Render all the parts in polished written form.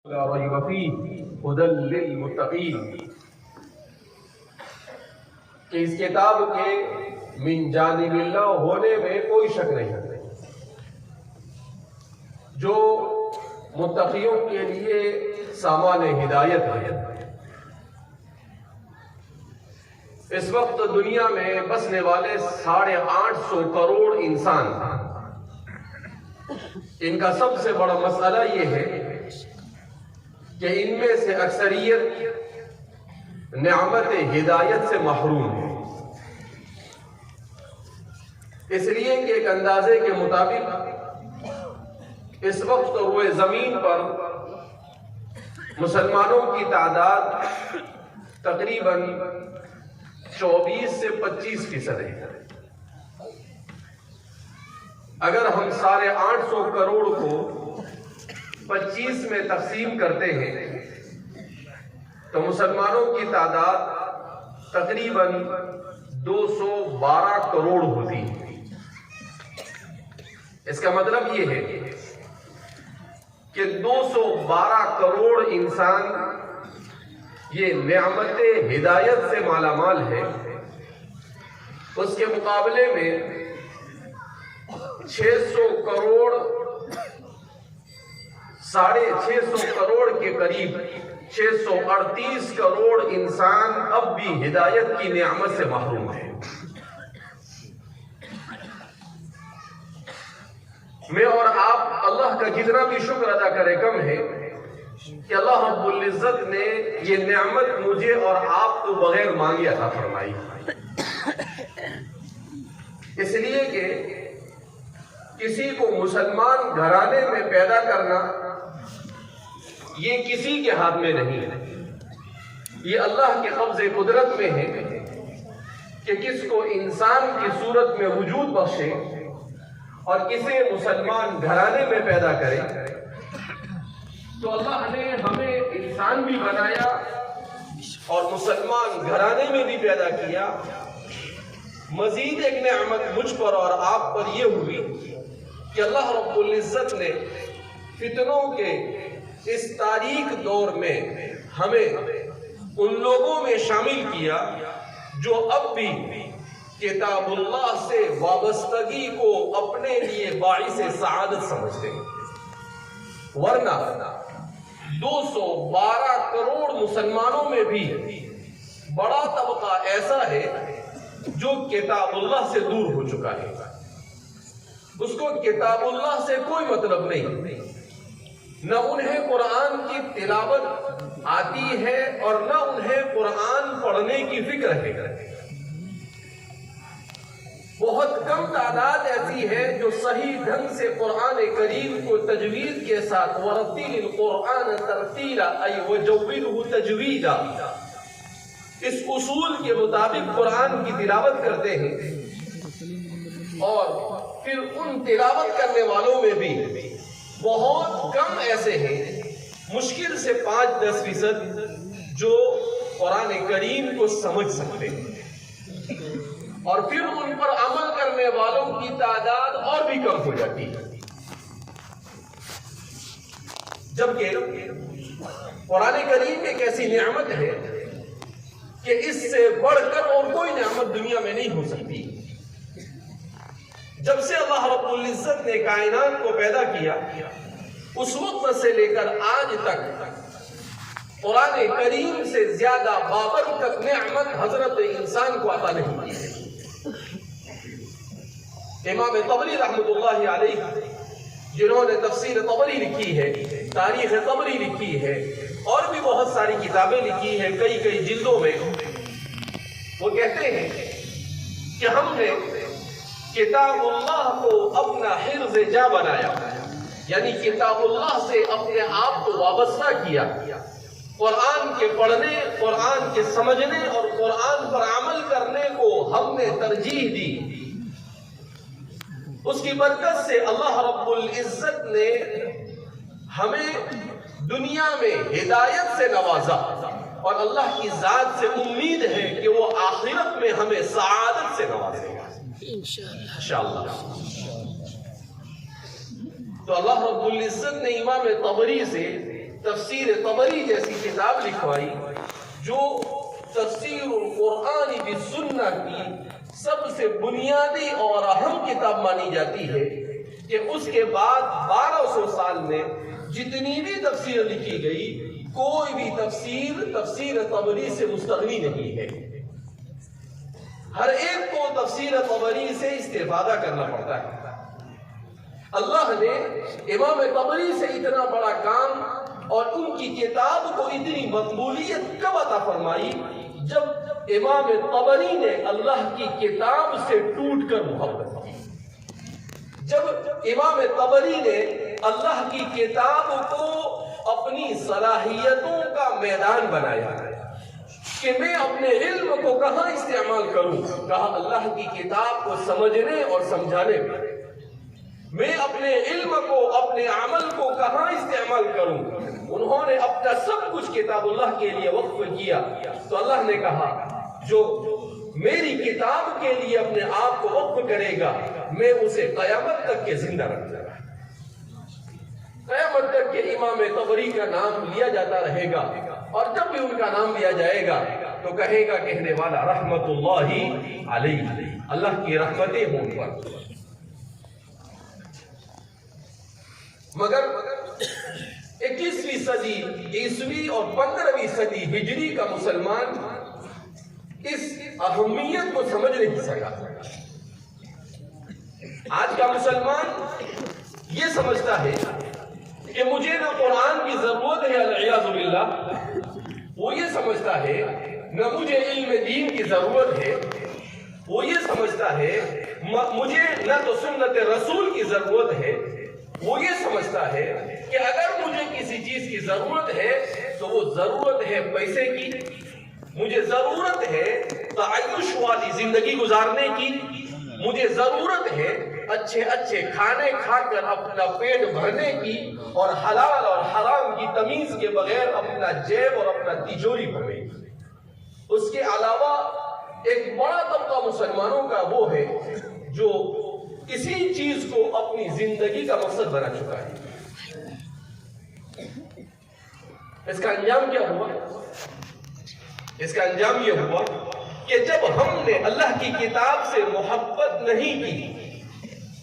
لا ریب فیہ ھدی للمتقین کہ اس کتاب کے من جانب اللہ ہونے میں کوئی شک نہیں ہے، جو متقیوں کے لیے سامان ہدایت ہے۔ اس وقت دنیا میں بسنے والے 850 کروڑ انسان، ان کا سب سے بڑا مسئلہ یہ ہے کہ ان میں سے اکثریت نعمت ہدایت سے محروم ہے۔ اس لیے کہ ایک اندازے کے مطابق اس وقت روئے زمین پر مسلمانوں کی تعداد تقریباً 24 سے 25% ہے۔ اگر ہم 850 کروڑ کو 25 میں تقسیم کرتے ہیں تو مسلمانوں کی تعداد تقریباً 212 کروڑ ہوتی ہے۔ اس کا مطلب یہ ہے کہ 212 کروڑ انسان یہ نعمت ہدایت سے مالا مال ہے۔ اس کے مقابلے میں 600 کروڑ 650 کروڑ کے قریب 638 کروڑ انسان اب بھی ہدایت کی نعمت سے محروم ہے۔ میں اور آپ اللہ کا جتنا بھی شکر ادا کرے کم ہے کہ اللہ رب العزت نے یہ نعمت مجھے اور آپ کو بغیر مانگے عطا فرمائی، اس لیے کہ کسی کو مسلمان گھرانے میں پیدا کرنا یہ کسی کے ہاتھ میں نہیں ہے، یہ اللہ کے قبض قدرت میں ہے کہ کس کو انسان کی صورت میں وجود بخشے اور کسے مسلمان گھرانے میں پیدا کرے۔ تو اللہ نے ہمیں انسان بھی بنایا اور مسلمان گھرانے میں بھی پیدا کیا۔ مزید ایک نعمت مجھ پر اور آپ پر یہ ہوئی کہ اللہ رب العزت نے فتنوں کے اس تاریک دور میں ہمیں ان لوگوں میں شامل کیا جو اب بھی کتاب اللہ سے وابستگی کو اپنے لیے باعث سعادت سمجھتے ہیں، ورنہ 212 کروڑ مسلمانوں میں بھی بڑا طبقہ ایسا ہے جو کتاب اللہ سے دور ہو چکا ہے، اس کو کتاب اللہ سے کوئی مطلب نہیں، نہ انہیں قرآن کی تلاوت آتی ہے اور نہ انہیں قرآن پڑھنے کی فکر ہے۔ بہت کم تعداد ایسی ہے جو صحیح ڈھنگ سے قرآن کریم کو تجوید کے ساتھ وَرَتِّلِ الْقُرْآنَ تَرْتِيلًا أي وَجَوِّدْهُ تَجْوِيدًا اس اصول کے مطابق قرآن کی تلاوت کرتے ہیں، اور پھر ان تلاوت کرنے والوں میں بھی بہت کم ایسے ہیں، مشکل سے 5-10% جو قرآن کریم کو سمجھ سکتے ہیں، اور پھر ان پر عمل کرنے والوں کی تعداد اور بھی کم ہو جاتی ہے۔ جبکہ قرآن کریم ایک ایسی نعمت ہے کہ اس سے بڑھ کر اور کوئی نعمت دنیا میں نہیں ہو سکتی۔ جب سے اللہ رب العزت نے کائنات کو پیدا کیا اس وقت سے لے کر آج تک قرآن کریم سے زیادہ بابرکت نعمت حضرت انسان کو عطا نہیں کی ہے۔ امام طبری رحمۃ اللہ علیہ جنہوں نے تفسیر طبری لکھی ہے، تاریخ طبری لکھی ہے، اور بھی بہت ساری کتابیں لکھی ہیں کئی جلدوں میں، وہ کہتے ہیں کہ ہم نے کتاب اللہ کو اپنا حرز جا بنایا، یعنی کتاب اللہ سے اپنے آپ کو وابستہ کیا، قرآن کے پڑھنے، قرآن کے سمجھنے اور قرآن پر عمل کرنے کو ہم نے ترجیح دی۔ اس کی برکت سے اللہ رب العزت نے ہمیں دنیا میں ہدایت سے نوازا، اور اللہ کی ذات سے امید ہے کہ وہ آخرت میں ہمیں سعادت سے نوازے گا انشاءاللہ۔ تو اللہ رب العزت نے امام طبری سے تفسیر طبری جیسی کتاب لکھوائی جو تفسیر القرآن بالسنہ کی سب سے بنیادی اور اہم کتاب مانی جاتی ہے، کہ اس کے بعد 1200 سال میں جتنی بھی تفسیر لکھی گئی کوئی بھی تفسیر طبری سے مستغنی نہیں ہے۔ ہر ایک کو تفسیر طبری سے استفادہ کرنا پڑتا ہے۔ اللہ نے امام طبری سے اتنا بڑا کام اور ان کی کتاب کو اتنی مقبولیت کب عطا فرمائی؟ جب امام طبری نے اللہ کی کتاب سے ٹوٹ کر محبت کی، جب امام طبری نے اللہ کی کتاب کو اپنی صلاحیتوں کا میدان بنایا کہ میں اپنے علم کو کہاں استعمال کروں، کہا اللہ کی کتاب کو سمجھنے اور سمجھانے میں اپنے علم کو اپنے عمل کو کہاں استعمال کروں۔ انہوں نے اپنا سب کچھ کتاب اللہ کے لیے وقف کیا، تو اللہ نے کہا جو میری کتاب کے لیے اپنے آپ کو وقف کرے گا میں اسے قیامت تک کے زندہ رکھوں گا۔ قیامت تک کے امام طبری کا نام لیا جاتا رہے گا، اور جب بھی ان کا نام لیا جائے گا تو کہے گا کہنے والا رحمت اللہ علیہ، اللہ کی رحمتیں ہوں پر۔ مگر 21ویں صدی عیسوی اور 15ویں صدی ہجری کا مسلمان اس اہمیت کو سمجھ نہیں سکا۔ آج کا مسلمان یہ سمجھتا ہے کہ مجھے نہ قرآن کی ضرورت ہے العیاذ باللہ، وہ یہ سمجھتا ہے نہ مجھے علم دین کی ضرورت ہے، وہ یہ سمجھتا ہے مجھے نہ تو سنت رسول کی ضرورت ہے، وہ یہ سمجھتا ہے کہ اگر مجھے کسی چیز کی ضرورت ہے تو وہ ضرورت ہے پیسے کی، مجھے ضرورت ہے تعیش والی زندگی گزارنے کی، مجھے ضرورت ہے اچھے اچھے کھانے کھا کر اپنا پیٹ بھرنے کی، اور حلال اور حرام کی تمیز کے بغیر اپنا جیب اور اپنا تجوری بھرنے کی۔ اس کے علاوہ ایک بڑا طبقہ مسلمانوں کا وہ ہے جو کسی چیز کو اپنی زندگی کا مقصد بنا چکا ہے۔ اس کا انجام کیا ہوا؟ اس کا انجام یہ ہوا کہ جب ہم نے اللہ کی کتاب سے محبت نہیں کی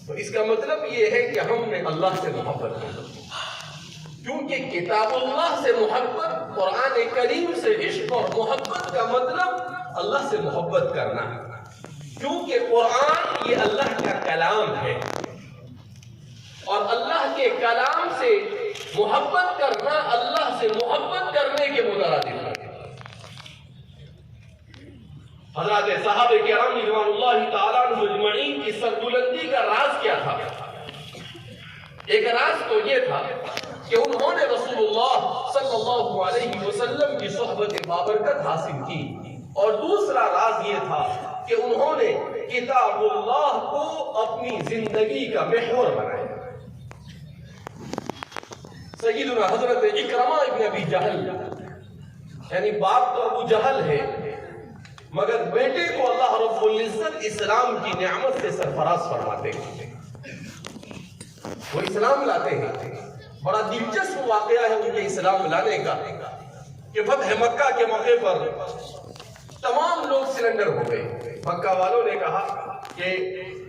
تو اس کا مطلب یہ ہے کہ ہم نے اللہ سے محبت نہیں کی، کیونکہ کتاب اللہ سے محبت، قرآن کریم سے عشق اور محبت کا مطلب اللہ سے محبت کرنا ہے، کیونکہ قرآن یہ اللہ کا کلام ہے، اور اللہ کے کلام سے محبت کرنا اللہ سے محبت کرنے کے مترادف ہے۔ حضرات صحابہ کرام رضوان اللہ تعالیٰ عنہم اجمعین کی سربلندی کا راز کیا تھا؟ ایک راز تو یہ تھا کہ انہوں نے رسول اللہ صلی اللہ علیہ وسلم کی صحبت بابرکت حاصل کی، اور دوسرا راز یہ تھا کہ انہوں نے کتاب اللہ کو اپنی زندگی کا محور بنایا۔ سیدنا حضرت اکرمہ ابن ابی جہل، یعنی باپ تو ابو جہل ہے مگر بیٹے کو اللہ رب العزت اسلام کی نعمت سے سرفراز فرماتے ہیں، وہ اسلام لاتے ہیں۔ بڑا دلچسپ واقعہ ہے ان کے اسلام لانے کا کہ فتح مکہ کے موقع پر تمام لوگ سرنڈر ہو گئے۔ مکہ والوں نے کہا کہ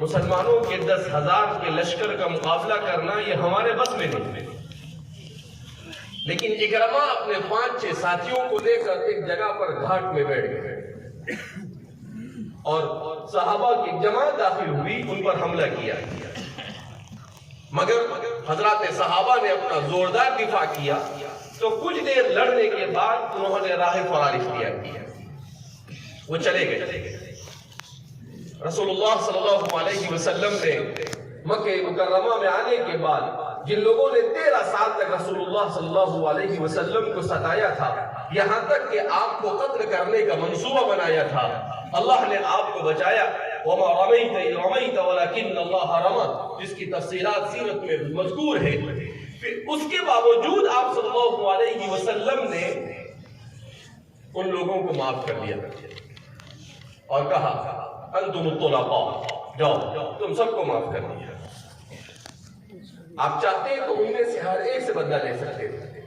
مسلمانوں کے 10,000 کے لشکر کا مقابلہ کرنا یہ ہمارے بس میں نہیں، لیکن اکرمہ اپنے 5-6 ساتھیوں کو لے کر ایک جگہ پر گھاٹ میں بیٹھ گئے، اور صحابہ کی جماعت داخل ہوئی، ان پر حملہ کیا، مگر حضرات صحابہ نے اپنا زوردار دفاع کیا، تو کچھ دیر لڑنے کے بعد انہوں نے راہ فرار اختیار کیا، وہ چلے گئے۔ رسول اللہ صلی اللہ علیہ وسلم نے مکہ مکرمہ میں آنے کے بعد جن لوگوں نے 13 سال تک رسول اللہ صلی اللہ علیہ وسلم کو ستایا تھا، یہاں تک کہ آپ کو قتل کرنے کا منصوبہ بنایا تھا، اللہ نے آپ کو بچایا۔ وَمَا رَمَيْتَ إِذْ رَمَيْتَ وَلَكِنَّ اللَّهَ رَمَى، جس کی تفصیلات سیرت میں مذکور ہے۔ پھر اس کے باوجود آپ صلی اللہ علیہ وسلم نے ان لوگوں کو معاف کر دیا اور کہا انتم الطلقاء، جاؤ تم سب کو معاف کر دیا۔ آپ چاہتے تو ان میں سے ہر ایک سے بدلہ لے سکتے تھے،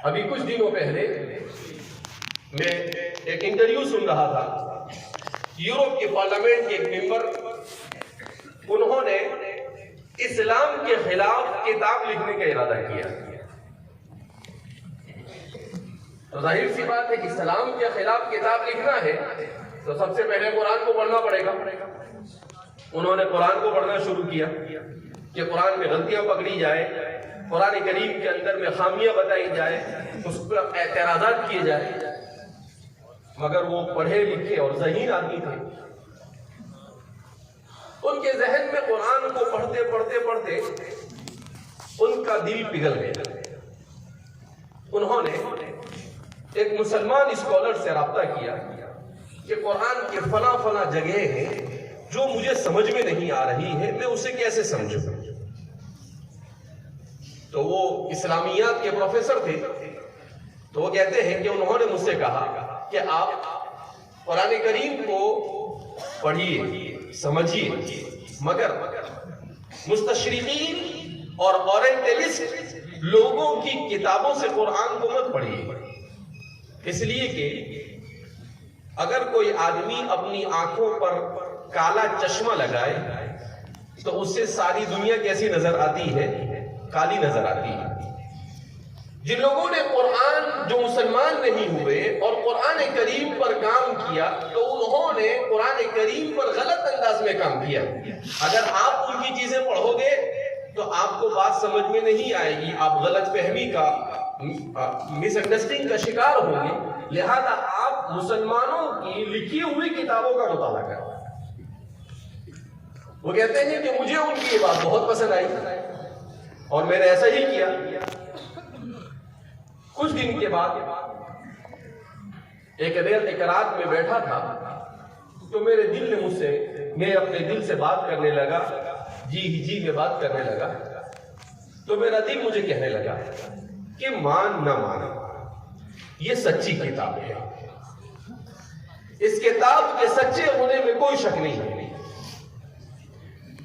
ابھی کچھ دنوں پہلے میں ایک انٹرویو سن رہا تھا، یورپ کے پارلیمنٹ کے ایک ممبر، انہوں نے اسلام کے خلاف کتاب لکھنے کا ارادہ کیا. تو ظاہر سی بات ہے کہ اسلام کے خلاف کتاب لکھنا ہے تو سب سے پہلے قرآن کو پڑھنا پڑے گا. انہوں نے قرآن کو پڑھنا شروع کیا کہ قرآن میں غلطیاں پکڑی جائے، قرآن کریم کے اندر میں خامیاں بتائی جائے، اس پر اعتراضات کیے جائے. مگر وہ پڑھے لکھے اور ذہین آدمی تھے، ان کے ذہن میں قرآن کو پڑھتے پڑھتے پڑھتے ان کا دل پگھل گیا. انہوں نے ایک مسلمان اسکالر سے رابطہ کیا کہ قرآن کے فلاں فلاں جگہ ہیں جو مجھے سمجھ میں نہیں آ رہی ہے، میں اسے کیسے سمجھوں. تو وہ اسلامیات کے پروفیسر تھے، تو وہ کہتے ہیں کہ انہوں نے مجھ سے کہا کہ آپ قرآن کریم کو پڑھیے، سمجھیے، مگر مستشرقین اور اورینٹلسٹ لوگوں کی کتابوں سے قرآن کو مت پڑھیے. اس لیے کہ اگر کوئی آدمی اپنی آنکھوں پر کالا چشمہ لگائے تو اس سے ساری دنیا کیسی نظر آتی ہے؟ کالی نظر آتی ہے. جن لوگوں نے قرآن، جو مسلمان نہیں ہوئے اور قرآن کریم پر کام کیا، تو انہوں نے قرآن کریم پر غلط انداز میں کام کیا. اگر آپ ان کی چیزیں پڑھو گے تو آپ کو بات سمجھ میں نہیں آئے گی، آپ غلط فہمی کا، مس انڈرسٹینڈنگ کا شکار ہوں گے. لہذا آپ مسلمانوں کی لکھی ہوئی کتابوں کا مطالعہ کریں. وہ کہتے ہیں کہ مجھے ان کی یہ بات بہت پسند آئی اور میں نے ایسا ہی کیا. کچھ دن کے بعد ایک رات میں بیٹھا تھا تو میرے دل نے مجھ سے، میں اپنے دل سے بات کرنے لگا، جی میں بات کرنے لگا. تو میرا دل مجھے کہنے لگا کہ مان نہ مان، یہ سچی کتاب ہے، اس کتاب کے سچے ہونے میں کوئی شک نہیں ہے.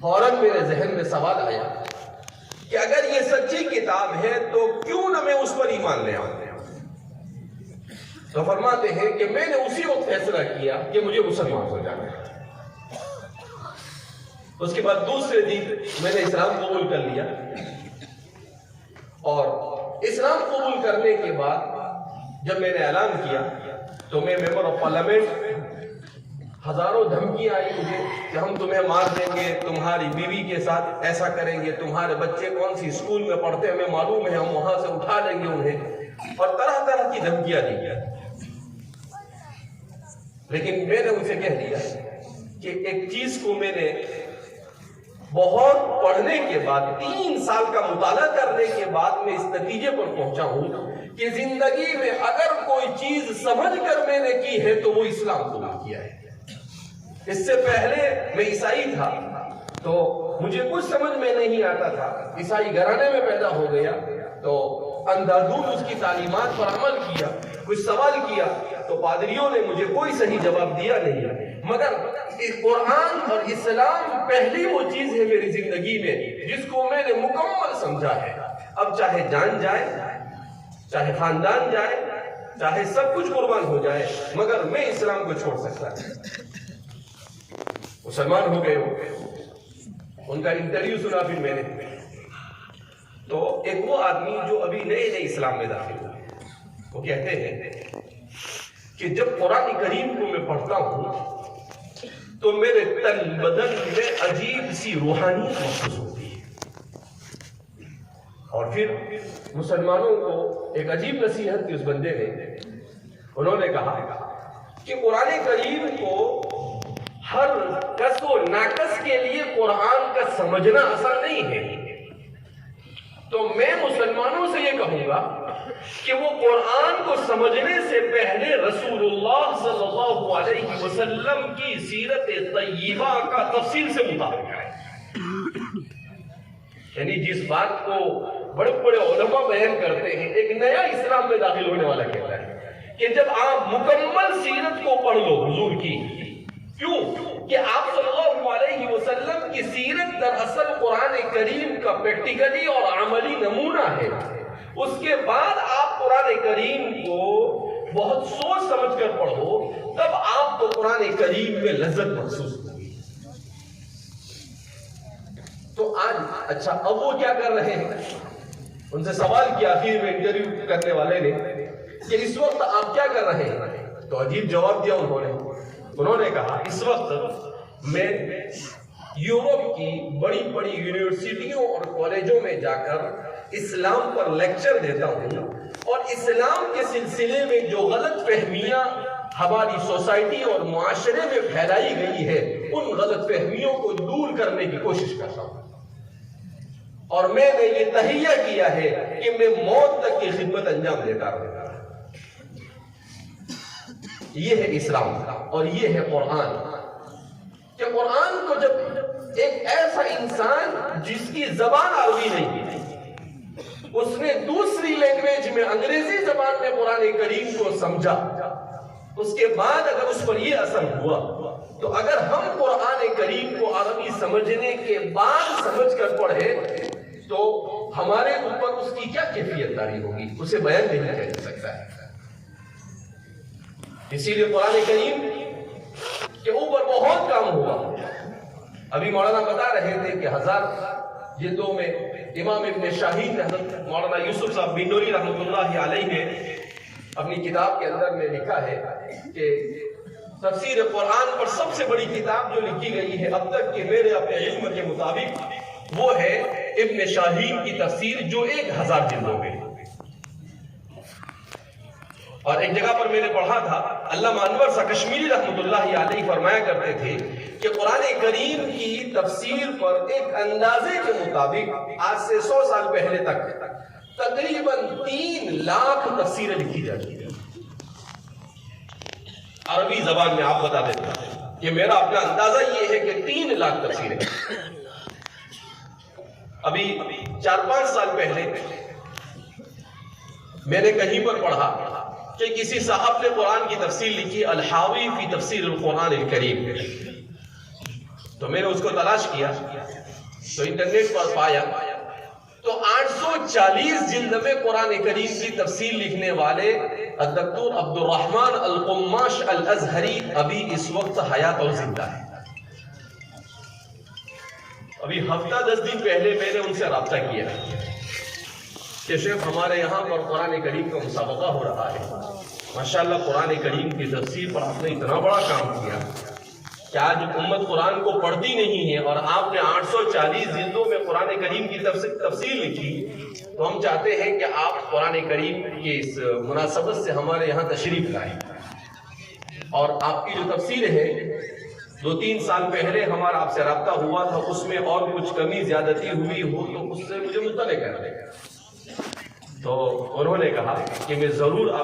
فوراً میرے ذہن میں سوال آیا کہ اگر یہ سچی کتاب ہے تو کیوں نہ میں اس پر ایمان لے آؤں. تو فرماتے ہیں کہ میں نے اسی وقت فیصلہ کیا کہ مجھے مسلمان ہو جانا ہے. اس کے بعد دوسرے دن میں نے اسلام قبول کر لیا، اور اسلام قبول کرنے کے بعد جب میں نے اعلان کیا تو میں ممبر آف پارلیمنٹ، ہزاروں دھمکیاں آئی مجھے کہ ہم تمہیں مار دیں گے، تمہاری بیوی کے ساتھ ایسا کریں گے، تمہارے بچے کون سی اسکول میں پڑھتے ہیں ہمیں معلوم ہے، ہم وہاں سے اٹھا لیں گے انہیں، اور طرح طرح کی دھمکیاں دی. لیکن میں نے ان سے کہہ دیا کہ ایک چیز کو میں نے بہت پڑھنے کے بعد، 3 سال کا مطالعہ کرنے کے بعد میں اس نتیجے پر پہنچا ہوں کہ زندگی میں اگر کوئی چیز سمجھ کر میں نے کی ہے تو وہ اسلام قبول کیا ہے. اس سے پہلے میں عیسائی تھا تو مجھے کچھ سمجھ میں نہیں آتا تھا، عیسائی گھرانے میں پیدا ہو گیا تو اندھادھند اس کی تعلیمات پر عمل کیا. کچھ سوال کیا تو پادریوں نے مجھے کوئی صحیح جواب دیا نہیں. مگر قرآن اور اسلام پہلی وہ چیز ہے میری زندگی میں جس کو میں نے مکمل سمجھا ہے. اب چاہے جان جائے، چاہے خاندان جائے، چاہے سب کچھ قربان ہو جائے، مگر میں اسلام کو چھوڑ سکتا نہیں. مسلمان ہو گئے ہو، ان کا انٹرویو سنا پھر میں نے. تو ایک وہ آدمی جو ابھی نئے اسلام میں داخل ہوئے، وہ کہتے ہیں کہ جب قرآن کریم کو میں پڑھتا ہوں تو میرے تن بدن میں عجیب سی روحانیت محسوس ہوتی ہے. اور پھر مسلمانوں کو ایک عجیب نصیحت کی اس بندے نے، انہوں نے کہا کہ قرآن کریم کو ہر کس و ناقص کے لیے قرآن کا سمجھنا آسان نہیں ہے. تو میں مسلمانوں سے یہ کہوں گا کہ وہ قرآن کو سمجھنے سے پہلے رسول اللہ صلی اللہ علیہ وسلم کی سیرت طیبہ کا تفصیل سے مطالعہ کریں. یعنی جس بات کو بڑے بڑے علماء بیان کرتے ہیں، ایک نیا اسلام میں داخل ہونے والا کہتا ہے کہ جب آپ مکمل سیرت کو پڑھ لو حضور کی. کیوں کہ آپ صلی اللہ علیہ وسلم کی سیرت دراصل قرآن کریم کا پریکٹیکلی اور عملی نمونہ ہے. اس کے بعد آپ قرآن کریم کو بہت سوچ سمجھ کر پڑھو، تب آپ کو قرآن کریم میں لذت محسوس ہوگی۔ تو آج اچھا اب وہ کیا کر رہے ہیں؟ ان سے سوال کیا آخر میں انٹرویو کرنے والے نے کہ اس وقت آپ کیا کر رہے ہیں؟ تو عجیب جواب دیا انہوں نے کہا اس وقت میں یورپ کی بڑی بڑی یونیورسٹیوں اور کالجوں میں جا کر اسلام پر لیکچر دیتا ہوں، اور اسلام کے سلسلے میں جو غلط فہمیاں ہماری سوسائٹی اور معاشرے میں پھیلائی گئی ہے ان غلط فہمیوں کو دور کرنے کی کوشش کرتا ہوں، اور میں نے یہ تہیہ کیا ہے کہ میں موت تک کی خدمت انجام دیتا رہوں۔ یہ ہے اسلام اور یہ ہے قرآن، کہ قرآن کو جب ایک ایسا انسان جس کی زبان عربی نہیں ہے اس نے دوسری لینگویج میں انگریزی زبان میں قرآن کریم کو سمجھا، اس کے بعد اگر اس پر یہ اثر ہوا، تو اگر ہم قرآن کریم کو عربی سمجھنے کے بعد سمجھ کر پڑھے تو ہمارے اوپر اس کی کیا کیفیت طاری ہوگی، اسے بیان نہیں کیا جا سکتا ہے۔ اسی لیے قرآن کریم کے اوپر بہت کام ہوا۔ ابھی مولانا بتا رہے تھے کہ 1000 جلدوں میں امام ابن شاہین حضرت مولانا یوسف صاحب بنوری رحمۃ اللہ علیہ نے اپنی کتاب کے اندر میں لکھا ہے کہ تفسیر قرآن پر سب سے بڑی کتاب جو لکھی گئی ہے اب تک کے میرے اپنے علم کے مطابق وہ ہے ابن شاہین کی تفسیر، جو 1000 جلدوں میں۔ اور ایک جگہ پر میں نے پڑھا تھا علامہ انور شاہ کشمیری رحمۃ اللہ علیہ فرمایا کرتے تھے کہ قرآن کریم کی تفسیر پر ایک اندازے کے مطابق آج سے 100 سال پہلے تک تقریباً 3 لاکھ تفسیریں لکھی جاتی ہیں عربی زبان میں۔ آپ بتا دیتے ہیں کہ میرا اپنا اندازہ یہ ہے کہ 3 لاکھ تفسیریں۔ ابھی 4-5 سال پہلے میں نے کہیں پر پڑھا کہ کسی صاحب نے قرآن کی تفسیر لکھی الحاوی فی تفسیر القرآن الکریم، تو میں نے اس کو تلاش کیا تو انٹرنیٹ پر پایا تو 840 جلد میں قرآن کریم کی تفسیر لکھنے والے الدکتور عبد الرحمن القماش الازہری ابھی اس وقت حیات اور زندہ ہے۔ ابھی ہفتہ 10 دن پہلے میں نے ان سے رابطہ کیا کہ شیخ ہمارے یہاں پر قرآن کریم کا مسابقہ ہو رہا ہے، ماشاءاللہ قرآن کریم کی تفسیر پر آپ نے اتنا بڑا کام کیا کہ آج امت قرآن کو پڑھتی نہیں ہے، اور آپ نے 840 جلدوں میں قرآن کریم کی تفسیر لکھی، تو ہم چاہتے ہیں کہ آپ قرآن کریم کی اس مناسبت سے ہمارے یہاں تشریف لائیں، اور آپ کی جو تفسیر ہے 2-3 سال پہلے ہمارا آپ سے رابطہ ہوا تھا، اس میں اور کچھ کمی زیادتی ہوئی ہو تو اس سے مجھے مطلع کر دیں۔ تو انہوں نے کہا کہ میں ضرور آپ